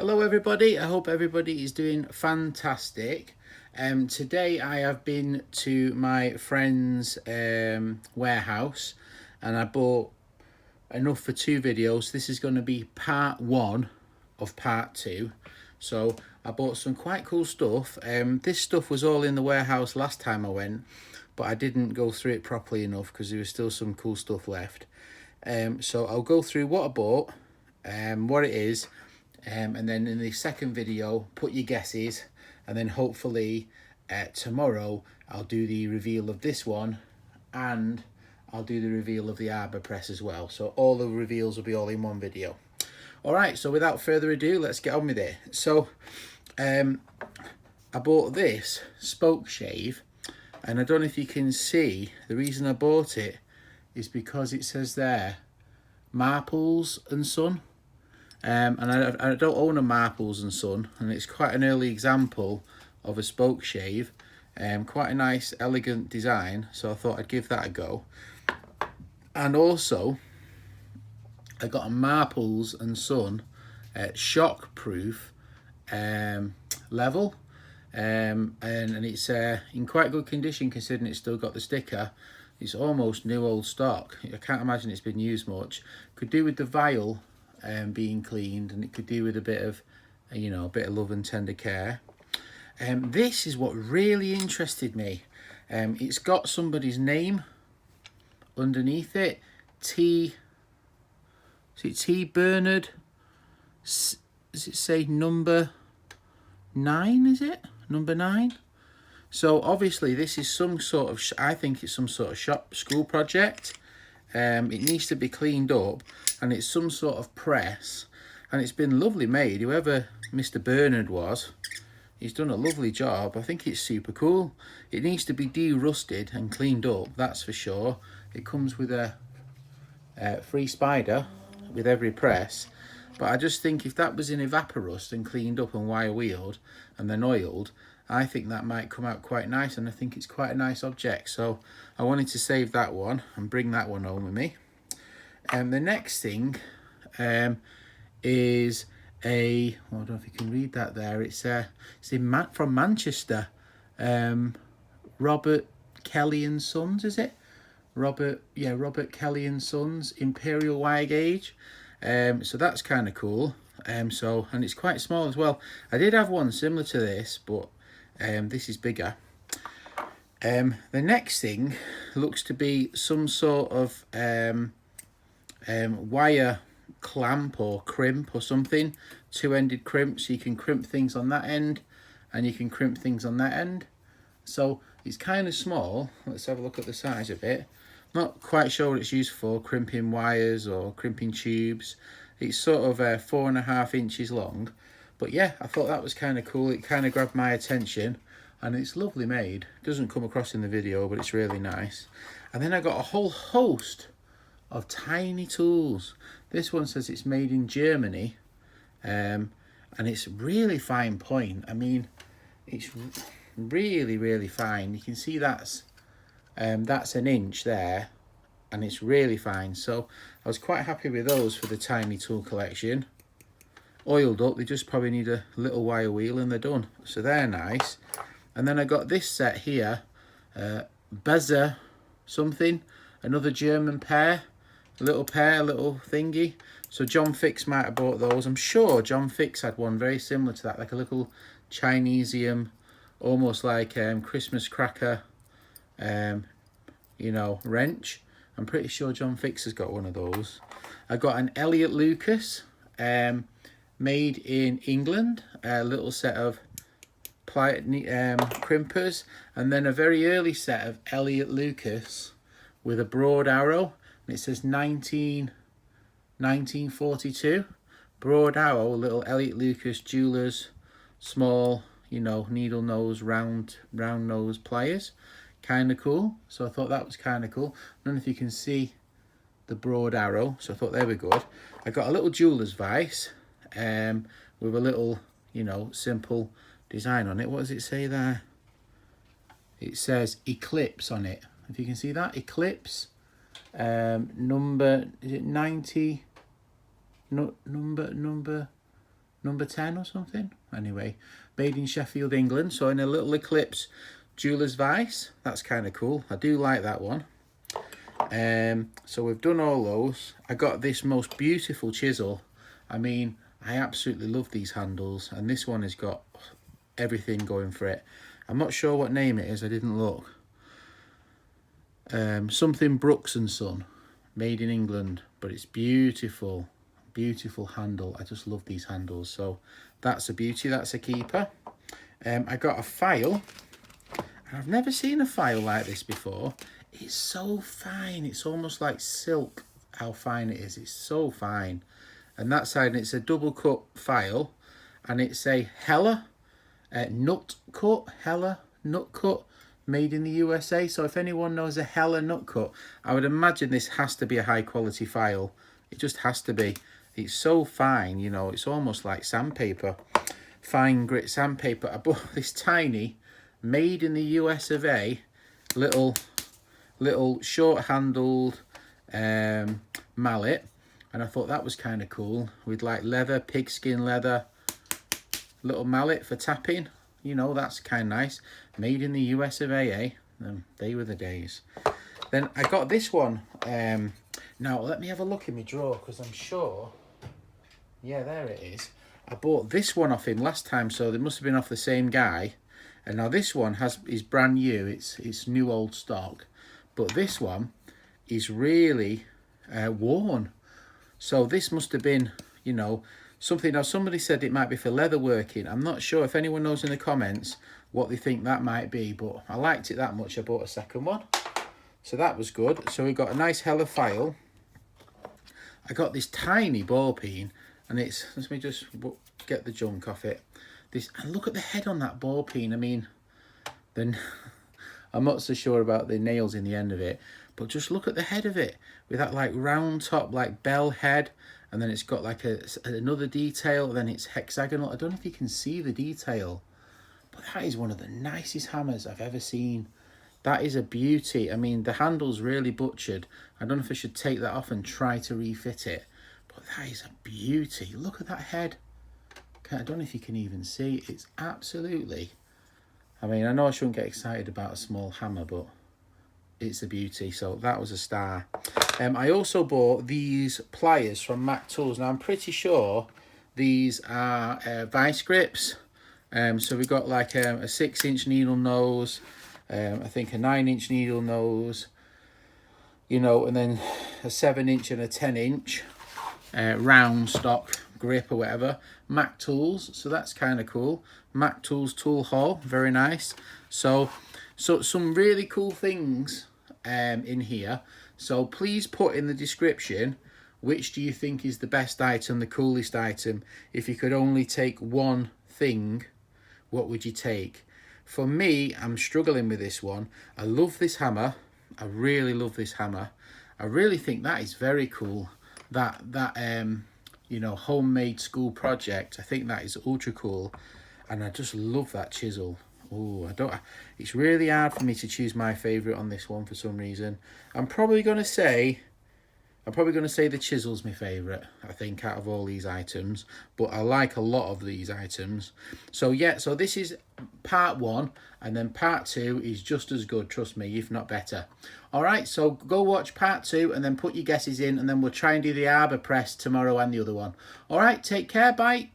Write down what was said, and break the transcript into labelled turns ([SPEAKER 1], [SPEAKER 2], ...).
[SPEAKER 1] Hello everybody, I hope everybody is doing fantastic. Today I have been to my friend's warehouse and I bought enough for 2 videos. This is going to be part 1 of part 2. So I bought some quite cool stuff. This stuff was all in the warehouse last time I went, but I didn't go through it properly enough because there was still some cool stuff left. So I'll go through what I bought, what it is, and then in the second video put your guesses, and then hopefully tomorrow I'll do the reveal of this one and I'll do the reveal of the Arbor press as well. So all the reveals will be all in one video. Alright, so without further ado, let's get on with it. So I bought this Spokeshave, and I don't know if you can see, the reason I bought it is because it says there Marples and Son. And I don't own a Marples and Son, and it's quite an early example of a Spokeshave. Quite a nice, elegant design, so I thought I'd give that a go. And also, I got a Marples and Son shock-proof level, and it's in quite good condition considering it's still got the sticker. It's almost new old stock. I can't imagine it's been used much. Could do with the vial being cleaned, and it could do with a bit of, you know, a bit of love and tender care. This is what really interested me. It's got somebody's name underneath it. T Bernard? Does it say number 9? Is it number 9? So obviously this is some sort of, I think it's some sort of school project. It needs to be cleaned up, and it's some sort of press, and it's been lovely made. Whoever Mr. Bernard was, he's done a lovely job. I think it's super cool. It needs to be de-rusted and cleaned up, that's for sure. It comes with a free spider with every press, but I just think if that was in Evaporust and cleaned up and wire wheeled and then oiled, I think that might come out quite nice, and I think it's quite a nice object. So I wanted to save that one and bring that one home with me. The next thing is a, well, I don't know if you can read that there. It's from Manchester. Robert Kelly and Sons, is it? Robert Kelly and Sons Imperial wire gauge. So that's kind of cool. And it's quite small as well. I did have one similar to this, but this is bigger. The next thing looks to be some sort of wire clamp or crimp or something. 2-ended crimp, so you can crimp things on that end and you can crimp things on that end. So it's kind of small. Let's have a look at the size of it. Not quite sure what it's used for, crimping wires or crimping tubes. It's sort of 4.5 inches long. But yeah, I thought that was kind of cool. It kind of grabbed my attention, and it's lovely made. It doesn't come across in the video, but it's really nice. And then I got a whole host of tiny tools. This one says it's made in Germany, and it's really fine point. I mean, it's really, really fine. You can see that's 1 inch there, and it's really fine. So I was quite happy with those for the tiny tool collection. Oiled up, they just probably need a little wire wheel and they're done. So they're nice. And then I got this set here, Beza something, another German pair, a little thingy. So John Fix might have bought those. I'm sure John Fix had one very similar to that, like a little Chinesium, almost like Christmas cracker, you know, wrench. I'm pretty sure John Fix has got one of those. I got an Elliot Lucas, made in England, a little set of crimpers, and then a very early set of Elliot Lucas with a broad arrow, and it says 1942. Broad arrow, little Elliot Lucas jewelers, small, you know, needle nose, round nose pliers. Kind of cool. So I thought that was kind of cool. I don't know if you can see the broad arrow, so I thought they were good. I got a little jeweler's vice with a little, you know, simple design on it. What does it say there? It says Eclipse on it. If you can see that, Eclipse. Number, is it 90? No, number number 10 or something. Anyway, made in Sheffield, England. So in a little Eclipse jeweler's vice. That's kind of cool. I do like that one. So we've done all those. I got this most beautiful chisel. I mean, I absolutely love these handles, and this one has got everything going for it. I'm not sure what name it is, I didn't look. Something Brooks and Son, made in England, but it's beautiful. Beautiful handle. I just love these handles. So that's a beauty, that's a keeper. I got a file. I've never seen a file like this before. It's so fine. It's almost like silk, how fine it is. It's so fine. And that side, it's a double cut file, and it's a Hella nut cut, Hella nut cut, made in the USA. So if anyone knows a Hella nut cut, I would imagine this has to be a high quality file. It just has to be. It's so fine, you know, it's almost like sandpaper, fine grit sandpaper. I bought this tiny, made in the US of A, little short handled mallet, and I thought that was kind of cool, with like leather, pigskin leather, little mallet for tapping, you know, that's kind of nice. Made in the US of A, eh? They were the days. Then I got this one. Now let me have a look in my drawer, because I'm sure, yeah, there it is. I bought this one off him last time, so they must have been off the same guy. And now this one is brand new. It's new old stock, but this one is really worn. So this must have been, you know, something. Now somebody said it might be for leather working. I'm not sure. If anyone knows in the comments what they think that might be, but I liked it that much, I bought a second one. So that was good. So we got a nice Hella file. I got this tiny ball peen, and it's, let me just get the junk off it. This, and look at the head on that ball peen. I mean, then I'm not so sure about the nails in the end of it, but just look at the head of it, with that like round top, like bell head, and then it's got like another detail, then it's hexagonal. I don't know if you can see the detail, but that is one of the nicest hammers I've ever seen. That is a beauty. I mean, the handle's really butchered. I don't know if I should take that off and try to refit it, but that is a beauty. Look at that head. I don't know if you can even see. It's absolutely, I mean, I know I shouldn't get excited about a small hammer, but it's a beauty. So that was a star. I also bought these pliers from Mac Tools. Now I'm pretty sure these are vice grips. So we got like a 6-inch needle nose, I think a 9-inch needle nose, you know, and then a 7-inch and a 10-inch round stock grip or whatever. Mac Tools, so that's kind of cool. Mac Tools tool haul, very nice. So some really cool things in here. So please put in the description, which do you think is the best item, the coolest item? If you could only take one thing, what would you take? For me, I'm struggling with this one. I love this hammer. I really love this hammer. I really think that is very cool. That you know, homemade school project. I think that is ultra cool, and I just love that chisel. Oh, it's really hard for me to choose my favorite on this one for some reason. I'm probably going to say the chisel's my favorite, I think, out of all these items, but I like a lot of these items. So yeah, so this is part 1, and then part 2 is just as good, trust me, if not better. All right, so go watch part 2 and then put your guesses in, and then we'll try and do the arbor press tomorrow and the other one. All right, take care, bye.